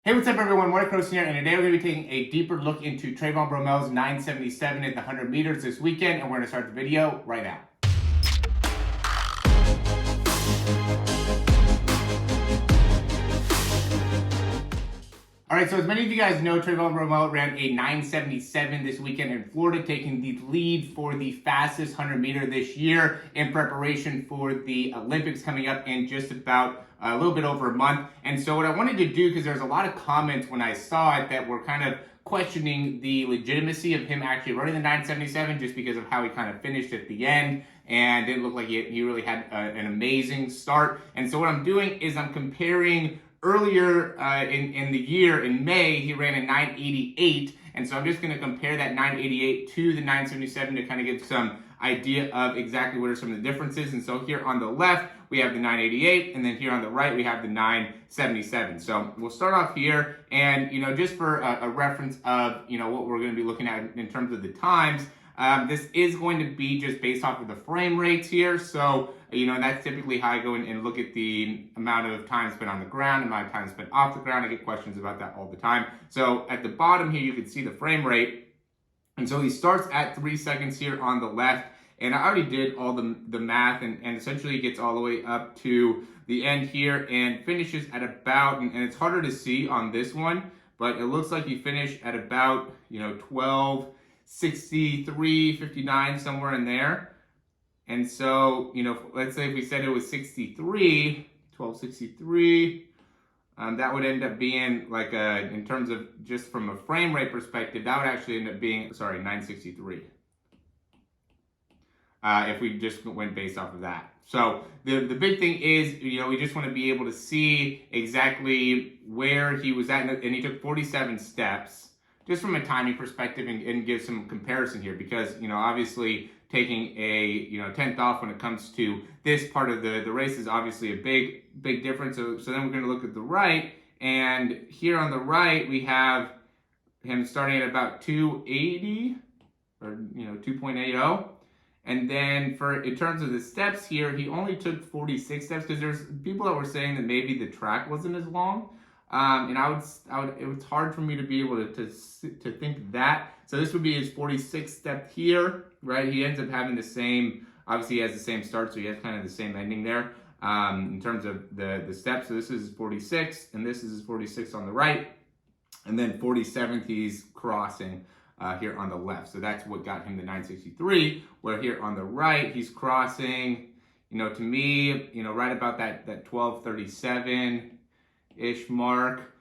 Hey, what's up everyone? Morey Croson here, and today we're going to be taking a deeper look into Trayvon Bromell's 9.77 at the 100 meters this weekend, and we're going to start the video right now. All right, so as many of you guys know, Trayvon Bromell ran a 9.77 this weekend in Florida, taking the lead for the fastest 100 meter this year in preparation for the Olympics coming up in just about a little bit over a month. And so what I wanted to do, because there's a lot of comments when I saw it that were kind of questioning the legitimacy of him actually running the 9.77 just because of how he kind of finished at the end and didn't look like he really had an amazing start. And so what I'm doing is I'm comparing earlier in the year, in May, he ran a 9.88, and so I'm just going to compare that 9.88 to the 9.77 to kind of get some idea of exactly what are some of the differences. And so here on the left, we have the 9.88, and then here on the right, we have the 9.77. So we'll start off here, and just for a reference of what we're going to be looking at in terms of the times, this is going to be just based off of the frame rates here. So, that's typically how I go in and look at the amount of time spent on the ground, amount of time spent off the ground. I get questions about that all the time. So at the bottom here, you can see the frame rate. And so he starts at 3 seconds here on the left. And I already did all the math, and essentially gets all the way up to the end here and finishes at about, and it's harder to see on this one, but it looks like he finished at about, 12:63, 59, somewhere in there. And so, let's say if we said it was 63, 12:63, that would end up being like in terms of just from a frame rate perspective, that would actually end up being, 963. If we just went based off of that. So the big thing is, we just want to be able to see exactly where he was at, and he took 47 steps, just from a timing perspective, and give some comparison here, because, obviously taking a, 10th off when it comes to this part of the race is obviously a big difference. So then we're going to look at the right, and here on the right, we have him starting at about 280, or, 2.80. And then in terms of the steps here, he only took 46 steps, because there's people that were saying that maybe the track wasn't as long. And it was hard for me to be able to think that. So this would be his 46th step here, right? He ends up having the same, obviously he has the same start, so he has kind of the same ending there in terms of the steps. So this is his 46th, and this is his 46th on the right. And then 47th, he's crossing here on the left. So that's what got him the 963, where here on the right, he's crossing, to me, right about that 12:37-ish mark,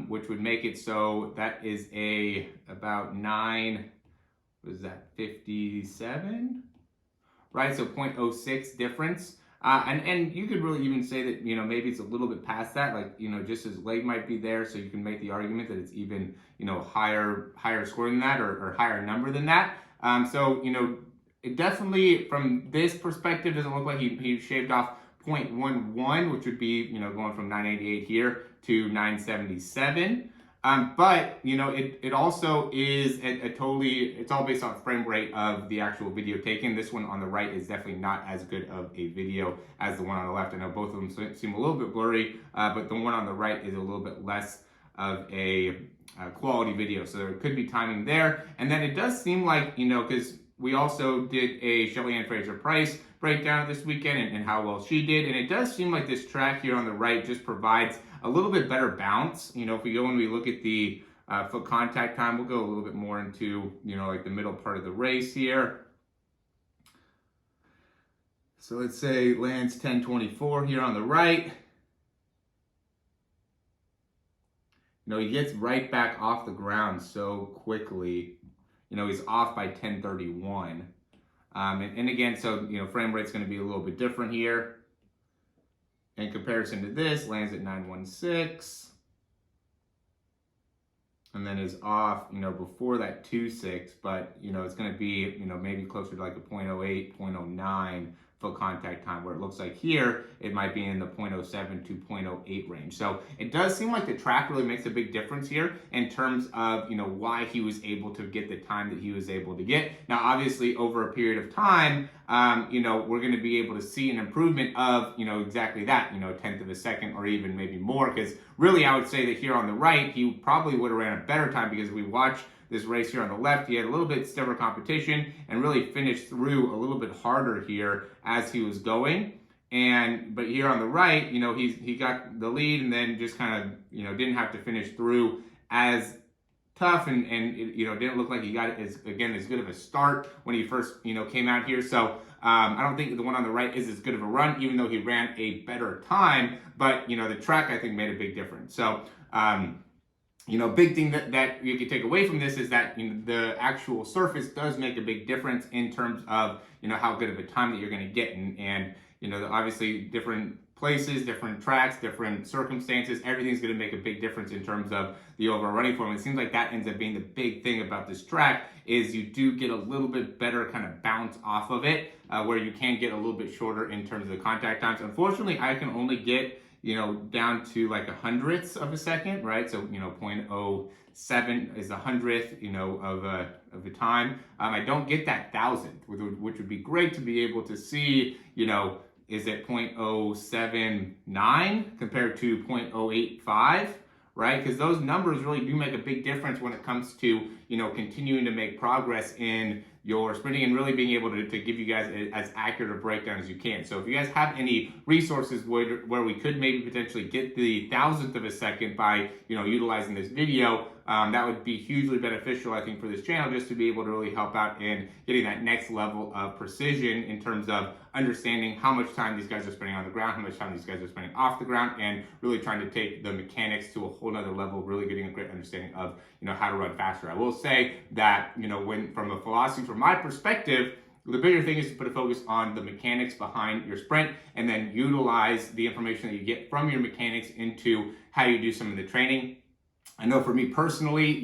which would make it so that is about 57, right? So 0.06 difference. And you could really even say that, maybe it's a little bit past that, like, just his leg might be there, so you can make the argument that it's even, higher score than that, or higher number than that. So, it definitely, from this perspective, doesn't look like he shaved off 0.11, which would be, going from 988 here to 977. But, it also is it's all based on frame rate of the actual video taken. This one on the right is definitely not as good of a video as the one on the left. I know both of them seem a little bit blurry, but the one on the right is a little bit less of a quality video. So there could be timing there. And then it does seem like, because we also did a Shelly-Ann Fraser-Price breakdown this weekend and how well she did. And it does seem like this track here on the right just provides a little bit better bounce. If we go and we look at the foot contact time, we'll go a little bit more into, like the middle part of the race here. So let's say lands 10:24 here on the right. He gets right back off the ground so quickly. He's off by 10:31. And again, so, frame rate's going to be a little bit different here. In comparison to this, lands at 9.16. And then is off, before that 2.6, but, it's going to be, maybe closer to like a 0.08, 0.09 foot contact time, where it looks like here it might be in the 0.07 to 0.08 range. So it does seem like the track really makes a big difference here in terms of, why he was able to get the time that he was able to get. Now, obviously, over a period of time, we're going to be able to see an improvement of, exactly that, a tenth of a second or even maybe more, because really I would say that here on the right, he probably would have ran a better time, because we watch this race here on the left, he had a little bit stiffer competition and really finished through a little bit harder here as he was going. But here on the right, he got the lead and then just kind of, didn't have to finish through as tough, and it, didn't look like he got as good of a start when he first, came out here. So I don't think the one on the right is as good of a run, even though he ran a better time. But, the track, I think, made a big difference. So, big thing that you can take away from this is that the actual surface does make a big difference in terms of how good of a time that you're going to get, and obviously different places, different tracks, different circumstances, everything's going to make a big difference in terms of the overall running form. It seems like that ends up being the big thing about this track, is you do get a little bit better kind of bounce off of it, where you can get a little bit shorter in terms of the contact times. Unfortunately, I can only get down to like a hundredths of a second, right? So, 0.07 is a hundredth, of a time. I don't get that thousandth, which would be great to be able to see, is it 0.079 compared to 0.085, right? Because those numbers really do make a big difference when it comes to, continuing to make progress in your sprinting and really being able to give you guys as accurate a breakdown as you can. So if you guys have any resources where we could maybe potentially get the thousandth of a second by, utilizing this video, that would be hugely beneficial, I think, for this channel, just to be able to really help out in getting that next level of precision in terms of understanding how much time these guys are spending on the ground, how much time these guys are spending off the ground, and really trying to take the mechanics to a whole nother level, really getting a great understanding of, how to run faster. I will say that, when from a philosophy, from my perspective, the bigger thing is to put a focus on the mechanics behind your sprint, and then utilize the information that you get from your mechanics into how you do some of the training. I know for me personally,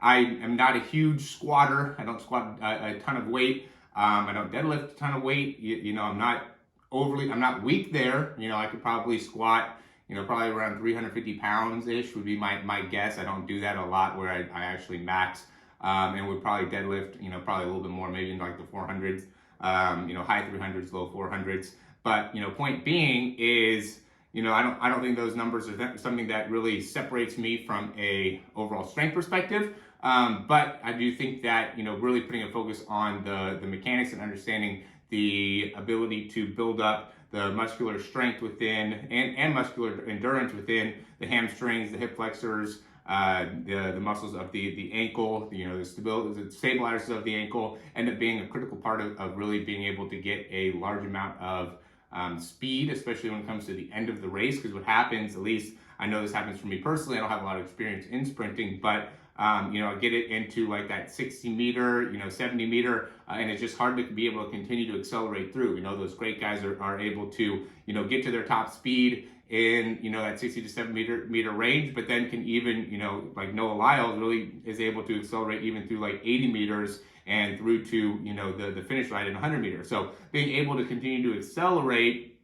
I am not a huge squatter. I don't squat a ton of weight. I don't deadlift a ton of weight. I'm not weak there. I could probably squat, probably around 350 pounds-ish would be my guess. I don't do that a lot where I actually max, and would probably deadlift, probably a little bit more, maybe in like the 400s, high 300s, low 400s. But, point being is, I don't think those numbers are something that really separates me from a overall strength perspective. But I do think that, really putting a focus on the mechanics and understanding the ability to build up the muscular strength within and muscular endurance within the hamstrings, the hip flexors, the muscles of the ankle, the stabilizers of the ankle, end up being a critical part of really being able to get a large amount of speed, especially when it comes to the end of the race. Because what happens, at least I know this happens for me personally, I don't have a lot of experience in sprinting, but I get it into like that 60 meter, 70 meter, and it's just hard to be able to continue to accelerate through. Those great guys are able to, get to their top speed in, that 60 to 70 meter range, but then can even, like Noah Lyles really is able to accelerate even through like 80 meters and through to, the finish line in 100 meters. So being able to continue to accelerate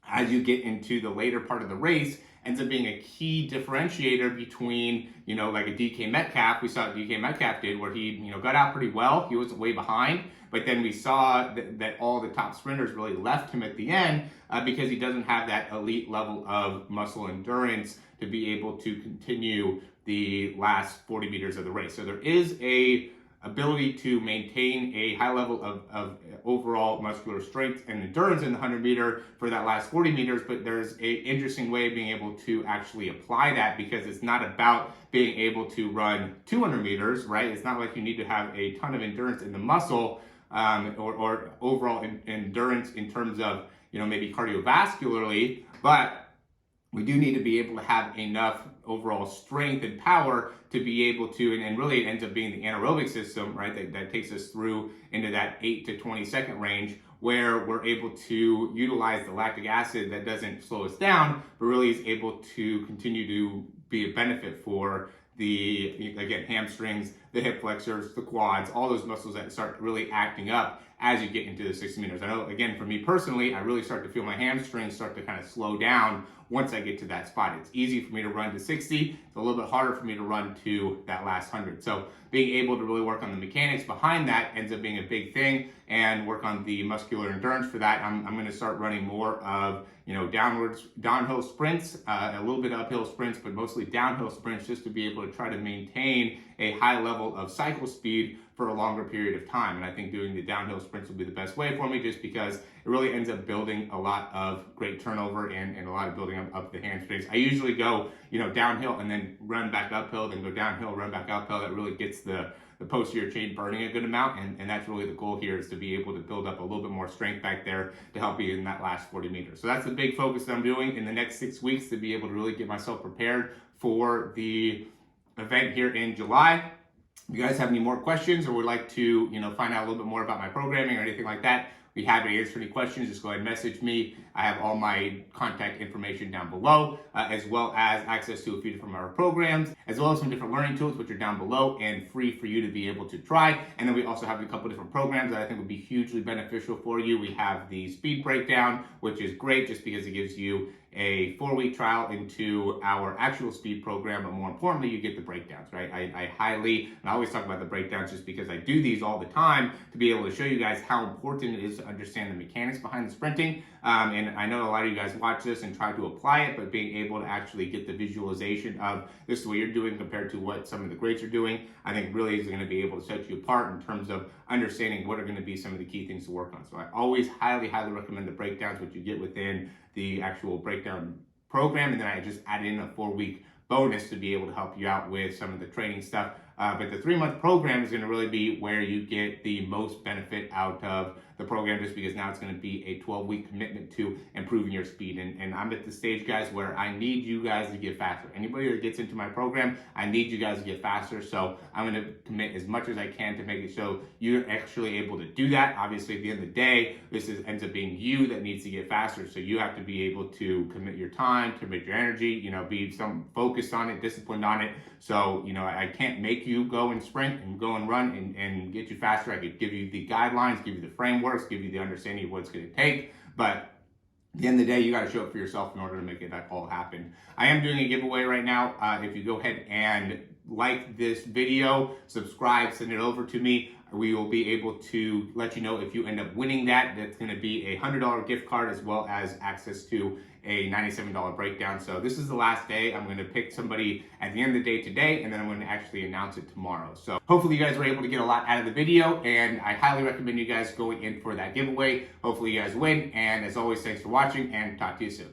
as you get into the later part of the race ends up being a key differentiator between, like a DK Metcalf. We saw what DK Metcalf did, where he, got out pretty well. He wasn't way behind, but then we saw that all the top sprinters really left him at the end because he doesn't have that elite level of muscle endurance to be able to continue the last 40 meters of the race. So there is a ability to maintain a high level of overall muscular strength and endurance in the 100 meter for that last 40 meters, but there's a interesting way of being able to actually apply that, because it's not about being able to run 200 meters, right? It's not like you need to have a ton of endurance in the muscle or overall endurance in terms of, maybe cardiovascularly, but we do need to be able to have enough overall strength and power to be able to, and really it ends up being the anaerobic system, right, that takes us through into that 8 to 20 second range, where we're able to utilize the lactic acid that doesn't slow us down, but really is able to continue to be a benefit for the, again, hamstrings, the hip flexors, the quads, all those muscles that start really acting up as you get into the 60 meters. I know, again, for me personally, I really start to feel my hamstrings start to kind of slow down once I get to that spot. It's easy for me to run to 60. It's a little bit harder for me to run to that last 100. So being able to really work on the mechanics behind that ends up being a big thing, and work on the muscular endurance for that. I'm going to start running more of, downhill sprints, a little bit of uphill sprints, but mostly downhill sprints, just to be able to try to maintain a high level of cycle speed for a longer period of time. And I think doing the downhill sprints will be the best way for me, just because it really ends up building a lot of great turnover and a lot of building up the hamstrings. I usually go, downhill and then run back uphill, then go downhill, run back uphill. That really gets the posterior chain burning a good amount, and that's really the goal here, is to be able to build up a little bit more strength back there to help you in that last 40 meters. So that's the big focus that I'm doing in the next 6 weeks, to be able to really get myself prepared for the event here in July. If you guys have any more questions or would like to, find out a little bit more about my programming or anything like that, be happy to answer any questions. Just go ahead and message me. I have all my contact information down below, as well as access to a few different of our programs, as well as some different learning tools, which are down below and free for you to be able to try. And then we also have a couple different programs that I think would be hugely beneficial for you. We have the speed breakdown, which is great just because it gives you a 4-week trial into our actual speed program, but more importantly, you get the breakdowns, right? I always talk about the breakdowns just because I do these all the time to be able to show you guys how important it is to understand the mechanics behind the sprinting. And I know a lot of you guys watch this and try to apply it, but being able to actually get the visualization of this is what you're doing compared to what some of the greats are doing, I think really is going to be able to set you apart in terms of understanding what are going to be some of the key things to work on. So I always highly recommend the breakdowns, which you get within the actual breakdown program, and then I just add in a 4-week bonus to be able to help you out with some of the training stuff. But the 3-month program is going to really be where you get the most benefit out of the program, just because now it's going to be a 12-week commitment to improving your speed. And I'm at the stage, guys, where I need you guys to get faster. Anybody that gets into my program, I need you guys to get faster. So I'm going to commit as much as I can to make it so you're actually able to do that. Obviously, at the end of the day, ends up being you that needs to get faster. So you have to be able to commit your time, commit your energy, be some focused on it, disciplined on it. So, I can't make you go and sprint and go and run and get you faster. I could give you the guidelines, give you the frameworks, give you the understanding of what it's going to take. But at the end of the day, you got to show up for yourself in order to make it all happen. I am doing a giveaway right now. If you go ahead and like this video, subscribe, send it over to me, we will be able to let you know if you end up winning that. That's going to be a $100 gift card, as well as access to a $97 breakdown. So this is the last day. I'm going to pick somebody at the end of the day today, and then I'm going to actually announce it tomorrow. So hopefully you guys were able to get a lot out of the video, and I highly recommend you guys going in for that giveaway. Hopefully you guys win, and as always, thanks for watching, and talk to you soon.